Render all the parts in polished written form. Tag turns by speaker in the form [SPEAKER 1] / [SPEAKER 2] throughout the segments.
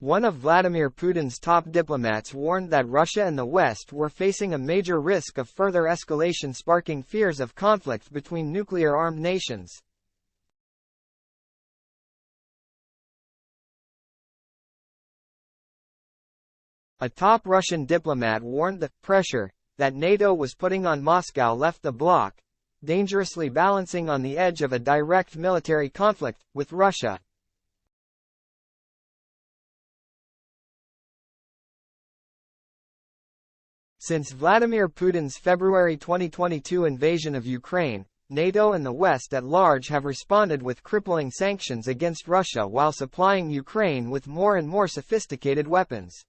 [SPEAKER 1] One of Vladimir Putin's top diplomats warned that Russia and the West were facing a major risk of further escalation, sparking fears of conflict between nuclear-armed nations. A top Russian diplomat warned the pressure that NATO was putting on Moscow left the bloc dangerously balancing on the edge of a direct military conflict with Russia. Since Vladimir Putin's February 2022 invasion of Ukraine, NATO and the West at large have responded with crippling sanctions against Russia while supplying Ukraine with more and more sophisticated weapons.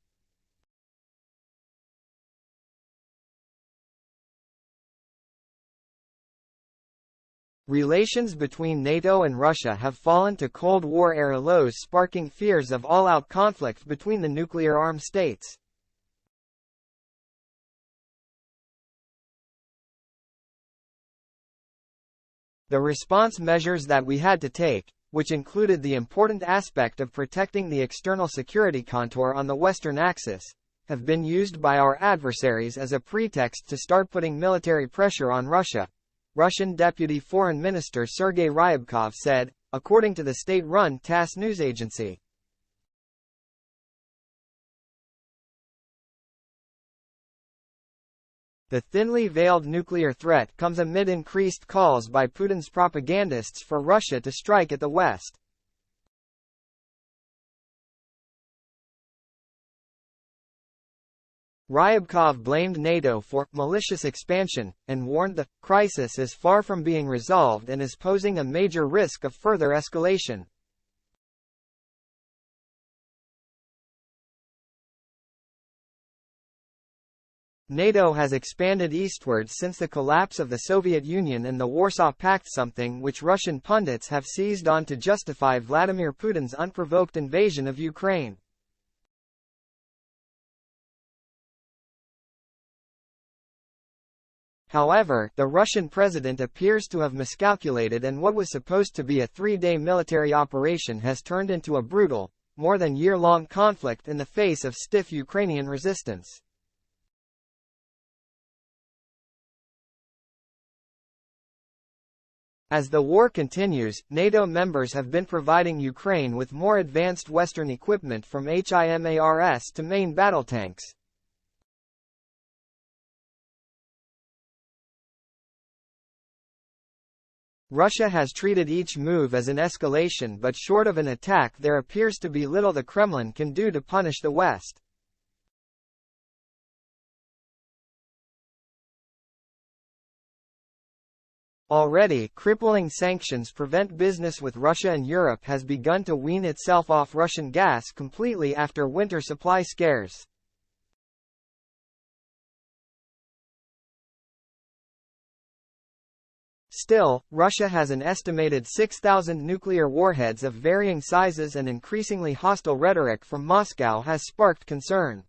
[SPEAKER 1] Relations between NATO and Russia have fallen to Cold War-era lows, sparking fears of all-out conflict between the nuclear-armed states. The response measures that we had to take, which included the important aspect of protecting the external security contour on the Western axis, have been used by our adversaries as a pretext to start putting military pressure on Russia, Russian Deputy Foreign Minister Sergei Ryabkov said, according to the state-run TASS news agency. The thinly veiled nuclear threat comes amid increased calls by Putin's propagandists for Russia to strike at the West. Ryabkov blamed NATO for malicious expansion, and warned the crisis is far from being resolved and is posing a major risk of further escalation. NATO has expanded eastward since the collapse of the Soviet Union and the Warsaw Pact, something which Russian pundits have seized on to justify Vladimir Putin's unprovoked invasion of Ukraine. However, the Russian president appears to have miscalculated, and what was supposed to be a three-day military operation has turned into a brutal, more than year-long conflict in the face of stiff Ukrainian resistance. As the war continues, NATO members have been providing Ukraine with more advanced Western equipment, from HIMARS to main battle tanks. Russia has treated each move as an escalation, but short of an attack there appears to be little the Kremlin can do to punish the West. Already, crippling sanctions prevent business with Russia, and Europe has begun to wean itself off Russian gas completely after winter supply scares. Still, Russia has an estimated 6,000 nuclear warheads of varying sizes, and increasingly hostile rhetoric from Moscow has sparked concern.